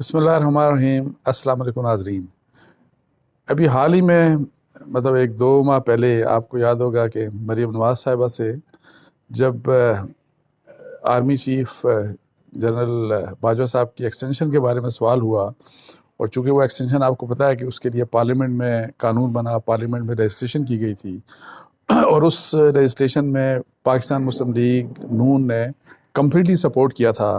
بسم اللہ الرحمن الرحیم۔ السلام علیکم ناظرین۔ ابھی حال ہی میں مطلب 1-2 ماہ پہلے آپ کو یاد ہوگا کہ مریم نواز صاحبہ سے جب آرمی چیف جنرل باجوہ صاحب کی ایکسٹینشن کے بارے میں سوال ہوا، اور چونکہ وہ ایکسٹینشن آپ کو پتہ ہے کہ اس کے لیے پارلیمنٹ میں قانون بنا، پارلیمنٹ میں رجسٹریشن کی گئی تھی، اور اس رجسٹریشن میں پاکستان مسلم لیگ نون نے کمپلیٹلی سپورٹ کیا تھا۔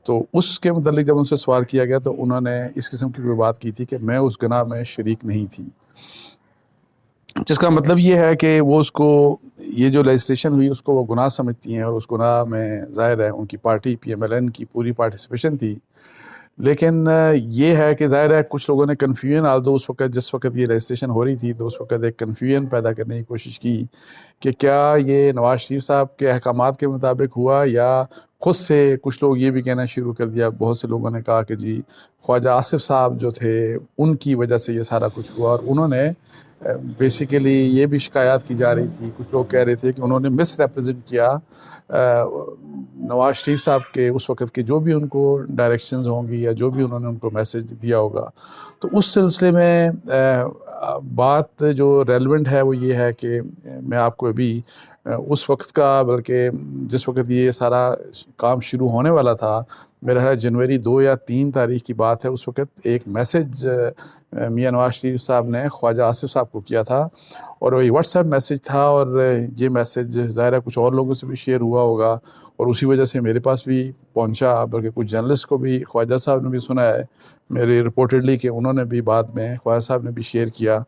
تو اس کے متعلق جب ان سے سوال کیا گیا تو انہوں نے اس قسم کی کوئی بات کی تھی کہ میں اس گناہ میں شریک نہیں تھی، جس کا مطلب یہ ہے کہ وہ اس کو یہ جو لیجسلیشن ہوئی اس کو وہ گناہ سمجھتی ہیں، اور اس گناہ میں ظاہر ہے ان کی party P M L N کی پوری پارٹیسپیشن تھی۔ لیکن یہ ہے کہ ظاہر ہے کچھ لوگوں نے کنفیوژن آلدو اس وقت جس وقت یہ رجسٹریشن ہو رہی تھی تو اس وقت ایک کنفیوژن پیدا کرنے کی کوشش کی کہ کیا یہ نواز شریف صاحب کے احکامات کے مطابق ہوا، یا خود سے کچھ لوگ یہ بھی کہنا شروع کر دیا، بہت سے لوگوں نے کہا کہ جی خواجہ آصف صاحب جو تھے ان کی وجہ سے یہ سارا کچھ ہوا، اور انہوں نے بیسیکلی یہ بھی شکایات کی جا رہی تھی، کچھ لوگ کہہ رہے تھے کہ انہوں نے مس ریپرزینٹ کیا نواز شریف صاحب کے اس وقت کے جو بھی ان کو ڈائریکشنز ہوں گی یا جو بھی انہوں نے ان کو میسج دیا ہوگا۔ تو اس سلسلے میں بات جو ریلیونٹ ہے وہ یہ ہے کہ میں آپ کو ابھی اس وقت کا، بلکہ جس وقت یہ سارا کام شروع ہونے والا تھا، میرا خیال جنوری 2 یا 3 تاریخ کی بات ہے، اس وقت ایک میسج میاں نواز شریف صاحب نے خواجہ آصف صاحب کو کیا تھا، اور وہی واٹس ایپ میسج تھا، اور یہ میسج ظاہر ہے کچھ اور لوگوں سے بھی شیئر ہوا ہوگا، اور اسی وجہ سے میرے پاس بھی پہنچا، بلکہ کچھ جرنلسٹ کو بھی خواجہ صاحب نے بھی سنا ہے میرے رپورٹڈلی کہ انہوں نے بھی بعد میں خواجہ صاحب نے بھی شیئر کیا۔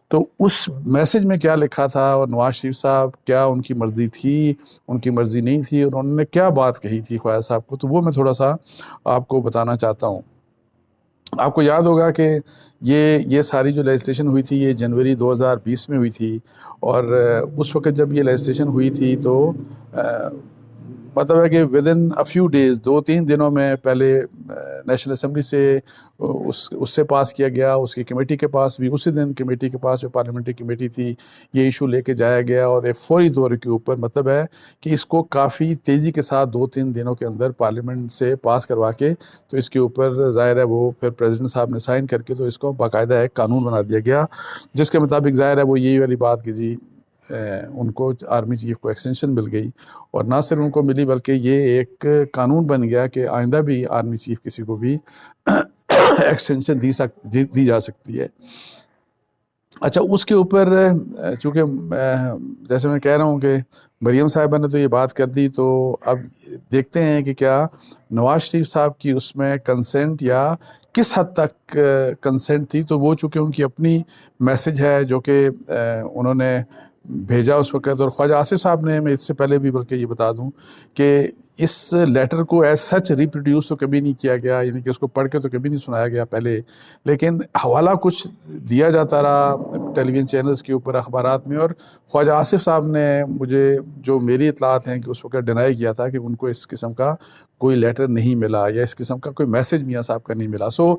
تو اس میسج میں کیا لکھا تھا، اور نواز شریف صاحب کیا ان کی مرضی تھی، ان کی مرضی نہیں تھی، اور انہوں نے کیا بات کہی تھی خواجہ صاحب کو، تو وہ میں تھوڑا سا آپ کو بتانا چاہتا ہوں۔ آپ کو یاد ہوگا کہ یہ ساری جو لیجسلیشن ہوئی تھی یہ جنوری 2020 میں ہوئی تھی، اور اس وقت جب یہ لیجسلیشن ہوئی تھی تو مطلب ہے کہ with in a few days, 2-3 دنوں میں پہلے نیشنل اسمبلی سے اس سے پاس کیا گیا، اس کی کمیٹی کے پاس بھی اسی دن کمیٹی کے پاس جو پارلیمنٹری کمیٹی تھی یہ ایشو لے کے جایا گیا، اور ایک فوری طور کے اوپر مطلب ہے کہ اس کو کافی تیزی کے ساتھ 2-3 دنوں کے اندر پارلیمنٹ سے پاس کروا کے تو اس کے اوپر ظاہر ہے وہ پھر پریزیڈنٹ صاحب نے سائن کر کے تو اس کو باقاعدہ ایک قانون بنا دیا گیا، جس کے مطابق ظاہر ہے وہ یہی والی بات کہ جی ان کو آرمی چیف کو ایکسٹینشن مل گئی، اور نہ صرف ان کو ملی بلکہ یہ ایک قانون بن گیا کہ آئندہ بھی آرمی چیف کسی کو بھی ایکسٹینشن دی جا سکتی ہے۔ اچھا، اس کے اوپر چونکہ جیسے میں کہہ رہا ہوں کہ مریم صاحبہ نے تو یہ بات کر دی، تو اب دیکھتے ہیں کہ کیا نواز شریف صاحب کی اس میں کنسنٹ یا کس حد تک کنسنٹ تھی۔ تو وہ چونکہ ان کی اپنی میسج ہے جو کہ انہوں نے بھیجا اس وقت، اور خواجہ آصف صاحب نے، میں اس سے پہلے بھی بلکہ یہ بتا دوں کہ اس لیٹر کو ایز سچ ریپروڈیوس تو کبھی نہیں کیا گیا، یعنی کہ اس کو پڑھ کے تو کبھی نہیں سنایا گیا پہلے، لیکن حوالہ کچھ دیا جاتا رہا ٹیلی ویژن چینلز کے اوپر، اخبارات میں، اور خواجہ آصف صاحب نے مجھے جو میری اطلاعات ہیں کہ اس وقت ڈینائی کیا تھا کہ ان کو اس قسم کا کوئی لیٹر نہیں ملا یا اس قسم کا کوئی میسج میاں صاحب کا نہیں ملا۔ سو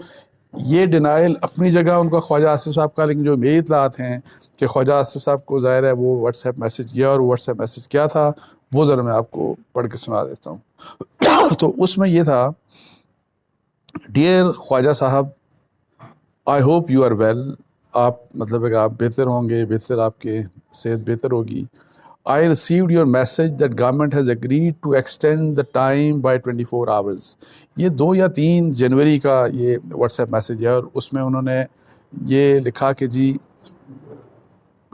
یہ ڈینائل اپنی جگہ ان کا خواجہ آصف صاحب کا، لیکن جو میری اطلاعات ہیں کہ خواجہ آصف صاحب کو ظاہر ہے وہ واٹس ایپ میسج کیا، اور واٹس ایپ میسج کیا تھا وہ ذرا میں آپ کو پڑھ کے سنا دیتا ہوں۔ تو اس میں یہ تھا، ڈیئر خواجہ صاحب، I hope you are well, آپ مطلب ہے کہ آپ بہتر ہوں گے، بہتر آپ کے صحت بہتر ہوگی۔ I received your message that government has agreed to extend the time by 24 hours۔ یہ 2 یا 3 جنوری کا یہ واٹس ایپ میسج ہے، اور اس میں انہوں نے یہ لکھا کہ جی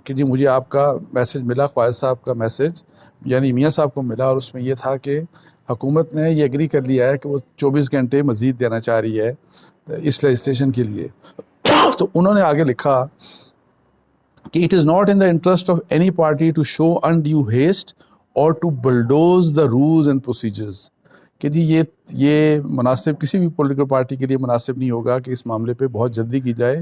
مجھے آپ کا میسج ملا، خواجہ صاحب کا میسج یعنی میاں صاحب کو ملا، اور اس میں یہ تھا کہ حکومت نے یہ ایگری کر لیا ہے کہ وہ 24 گھنٹے مزید دینا چاہ رہی ہے اس لیجسلیشن کے لیے۔ تو انہوں نے آگے لکھا کہ it is not in the interest of any party to show undue haste اور to bulldoze the rules and procedures, کہ جی یہ مناسب کسی بھی پولیٹیکل پارٹی کے لیے مناسب نہیں ہوگا کہ اس معاملے پہ بہت جلدی کی جائے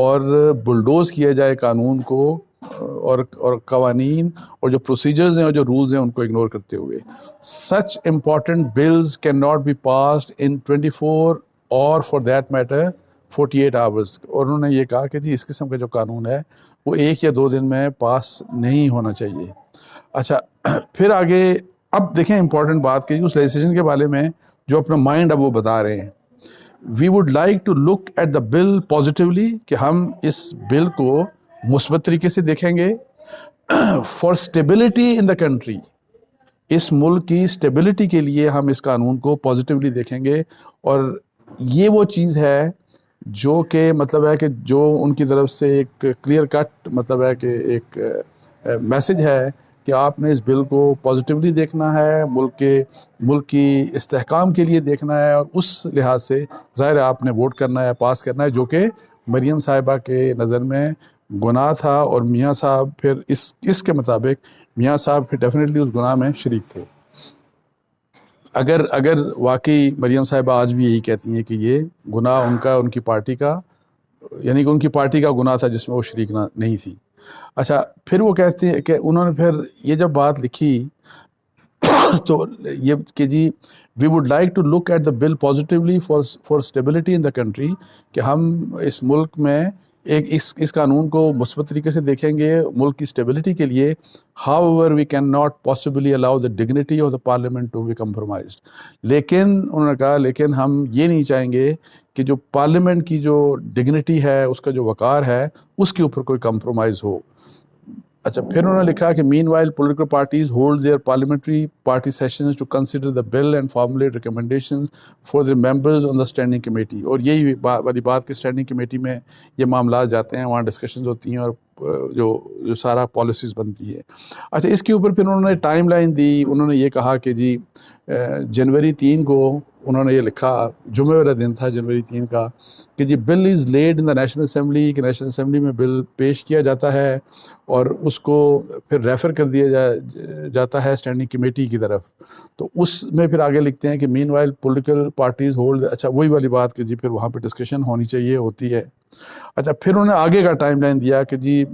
اور بلڈوز کیا جائے قانون کو اور قوانین اور جو پروسیجرز ہیں اور جو رولز ہیں ان کو اگنور کرتے ہوئے۔ Such important bills can not be passed in 24 or for that matter 48 hours, اور انہوں نے یہ کہا کہ جی اس قسم کا جو قانون ہے وہ 1 یا 2 دن میں پاس نہیں ہونا چاہیے۔ اچھا، پھر آگے اب دیکھیں امپورٹنٹ بات کہ اس لیجسلیشن کے بارے میں جو اپنا مائنڈ اب وہ بتا رہے ہیں we would like to look at the bill positively, کہ ہم اس بل کو مثبت طریقے سے دیکھیں گے. For stability in the country, اس ملک کی اسٹیبلٹی کے لیے ہم اس قانون کو پازیٹیولی دیکھیں گے. اور یہ وہ چیز ہے جو کہ مطلب ہے کہ جو ان کی طرف سے ایک کلیئر کٹ مطلب ہے کہ ایک میسج ہے کہ آپ نے اس بل کو پازیٹیولی دیکھنا ہے، ملک کی استحکام کے لیے دیکھنا ہے، اور اس لحاظ سے ظاہر ہے آپ نے ووٹ کرنا ہے، پاس کرنا ہے، جو کہ مریم صاحبہ کے نظر میں گناہ تھا. اور میاں صاحب پھر اس کے مطابق میاں صاحب پھر ڈیفینیٹلی اس گناہ میں شریک تھے. اگر واقعی مریم صاحبہ آج بھی یہی کہتی ہیں کہ یہ گناہ ان کی پارٹی کا، یعنی کہ ان کی پارٹی کا گناہ تھا جس میں وہ شریک نہیں تھی. اچھا، پھر وہ کہتے ہیں کہ انہوں نے پھر یہ جب بات لکھی تو یہ کہ جی we would like to look at the bill positively for stability in the country, کہ ہم اس ملک میں اس قانون کو مثبت طریقے سے دیکھیں گے ملک کی اسٹیبلٹی کے لیے. However we can not possibly allow the dignity of the parliament to be compromised. لیکن انہوں نے کہا لیکن ہم یہ نہیں چاہیں گے کہ جو پارلیمنٹ کی جو ڈگنیٹی ہے، اس کا جو وقار ہے، اس کے اوپر کوئی کمپرومائز ہو. اچھا، پھر انہوں نے لکھا کہ meanwhile political parties hold their parliamentary party sessions to consider the bill and formulate recommendations for their members on the standing committee. اور یہی والی بات کہ اسٹینڈنگ کمیٹی میں یہ معاملات جاتے ہیں، وہاں ڈسکشنز ہوتی ہیں اور جو سارا پالیسیز بنتی ہے. اچھا، اس کے اوپر پھر انہوں نے ٹائم لائن دی. انہوں نے یہ کہا کہ جی جنوری 3 کو انہوں نے یہ لکھا، جمعہ والا دن تھا جنوری 3 کا، کہ جی بل از lead in the national assembly, کہ نیشنل اسمبلی میں بل پیش کیا جاتا ہے اور اس کو پھر ریفر کر دیا جاتا ہے اسٹینڈنگ کمیٹی کی طرف. تو اس میں پھر آگے لکھتے ہیں کہ meanwhile political parties hold, اچھا وہی والی بات کہ جی پھر وہاں پہ ڈسکشن ہونی چاہیے، ہوتی ہے. اچھا، پھر انہوں نے آگے کا ٹائم لائن دیا کہ جی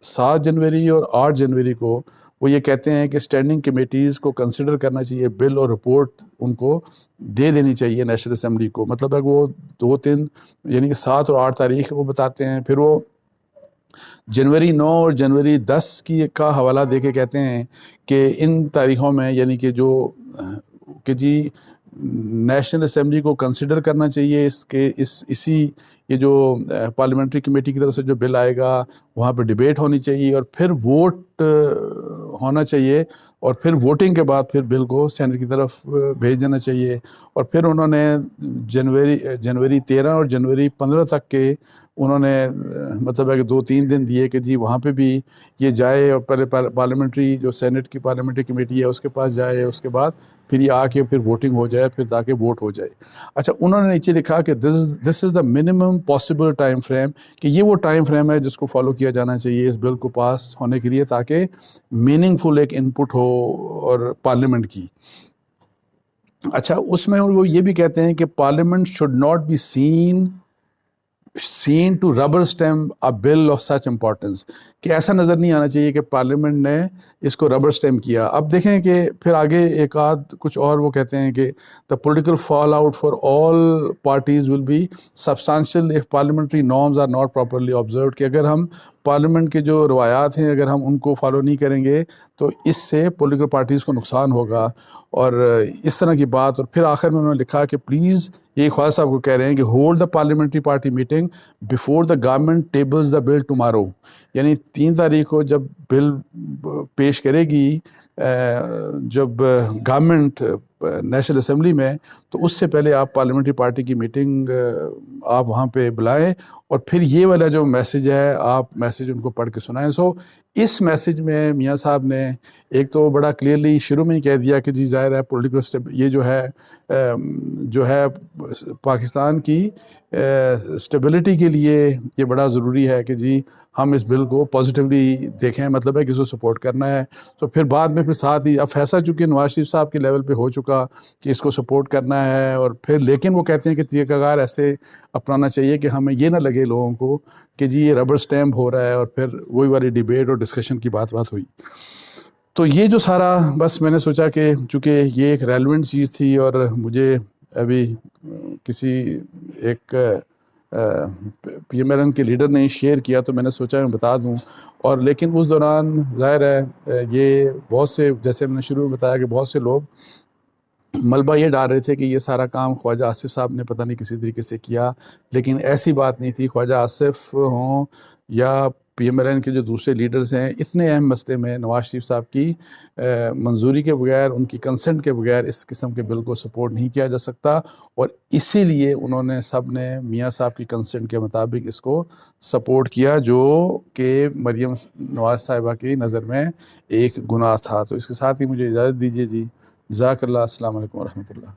7 جنوری اور 8 جنوری کو وہ یہ کہتے ہیں کہ اسٹینڈنگ کمیٹیز کو کنسیڈر کرنا چاہیے بل، اور رپورٹ ان کو دے دینی چاہیے نیشنل اسمبلی کو. مطلب ہے کہ وہ 2-3 یعنی کہ 7 اور 8 تاریخ کو بتاتے ہیں. پھر وہ جنوری 9 اور جنوری 10 کا حوالہ دے کے کہتے ہیں کہ ان تاریخوں میں یعنی کہ کہ جی نیشنل اسمبلی کو کنسیڈر کرنا چاہیے اسی یہ جو پارلیمنٹری کمیٹی کی طرف سے جو بل آئے گا وہاں پہ ڈیبیٹ ہونی چاہیے، اور پھر ووٹ ہونا چاہیے، اور پھر ووٹنگ کے بعد پھر بل کو سینٹ کی طرف بھیج دینا چاہیے. اور پھر انہوں نے جنوری 13 اور جنوری 15 تک کے انہوں نے مطلب ہے کہ 2-3 دن دیے کہ جی وہاں پہ بھی یہ جائے، اور پہلے پارلیمنٹری جو سینٹ کی پارلیمنٹری کمیٹی ہے اس کے پاس جائے، اس کے بعد پھر یہ آ کے پھر ووٹنگ ہو جائے، پھر تاکہ ووٹ ہو جائے. اچھا، انہوں نے نیچے لکھا کہ this is the minimum possible time frame, کہ یہ وہ ٹائم فریم ہے جس کو فالو کیا جانا چاہیے اس بل کو پاس ہونے کے لیے، تاکہ میننگ فل ایک ان پٹ ہو اور پارلیمنٹ کی. اچھا، اس میں وہ یہ بھی کہتے ہیں کہ parliament should not be seen to rubber stamp a bill of such importance، کہ ایسا نظر نہیں آنا چاہیے کہ پارلیمنٹ نے اس کو ربر سٹیمپ کیا. اب دیکھیں کہ پھر آگے ایک آدھ کچھ اور وہ کہتے ہیں کہ the political fallout for all parties will be substantial if parliamentary norms are not properly observed، کہ اگر ہم پارلیمنٹ کے جو روایات ہیں اگر ہم ان کو فالو نہیں کریں گے تو اس سے پولیٹیکل پارٹیز کو نقصان ہوگا، اور اس طرح کی بات. اور پھر آخر میں انہوں نے لکھا کہ پلیز، یہ خواجہ صاحب کو کہہ رہے ہیں کہ hold the parliamentary party meeting before the government tables the bill tomorrow, یعنی 3 تاریخ کو جب بل پیش کرے گی جب گورنمنٹ نیشنل اسمبلی میں، تو اس سے پہلے آپ پارلیمنٹری پارٹی کی میٹنگ آپ وہاں پہ بلائیں، اور پھر یہ والا جو میسج ہے آپ میسج ان کو پڑھ کے سنائیں. اس میسج میں میاں صاحب نے ایک تو بڑا کلیئرلی شروع میں ہی کہہ دیا کہ جی ظاہر ہے پولیٹیکل یہ جو ہے پاکستان کی اسٹیبلٹی کے لیے یہ بڑا ضروری ہے کہ جی ہم اس بل کو پازیٹیولی دیکھیں، مطلب ہے کہ اس کو سپورٹ کرنا ہے. تو پھر بعد میں پھر ساتھ ہی اب فیصلہ چونکہ نواز شریف صاحب کے لیول پہ ہو چکا کہ اس کو سپورٹ کرنا ہے، اور پھر لیکن وہ کہتے ہیں کہ طریقہ کار ایسے اپنانا چاہیے کہ ہمیں یہ نہ لگے لوگوں کو کہ جی یہ ربر سٹیمپ ہو رہا ہے، اور پھر وہی والی ڈیبیٹ اور ڈسکشن کی بات ہوئی. تو یہ جو سارا بس میں نے سوچا کہ چونکہ یہ ایک ریلیونٹ چیز تھی اور مجھے ابھی کسی ایک پی ایم ایل این کے لیڈر نے شیئر کیا تو میں نے سوچا میں بتا دوں. اور لیکن اس دوران ظاہر ہے یہ بہت سے، جیسے میں نے شروع میں بتایا کہ بہت سے لوگ ملبہ یہ ڈال رہے تھے کہ یہ سارا کام خواجہ آصف صاحب نے پتہ نہیں کسی طریقے سے کیا، لیکن ایسی بات نہیں تھی۔ خواجہ آصف ہوں یا پی ایم ایل این کے جو دوسرے لیڈرز ہیں، اتنے اہم مسئلے میں نواز شریف صاحب کی منظوری کے بغیر، ان کی کنسنٹ کے بغیر اس قسم کے بل کو سپورٹ نہیں کیا جا سکتا، اور اسی لیے انہوں نے سب نے میاں صاحب کی کنسنٹ کے مطابق اس کو سپورٹ کیا، جو کہ مریم نواز صاحبہ کی نظر میں ایک گناہ تھا۔ تو اس کے ساتھ ہی مجھے اجازت دیجیے جی، جزاک اللہ، السلام علیکم ورحمۃ اللہ۔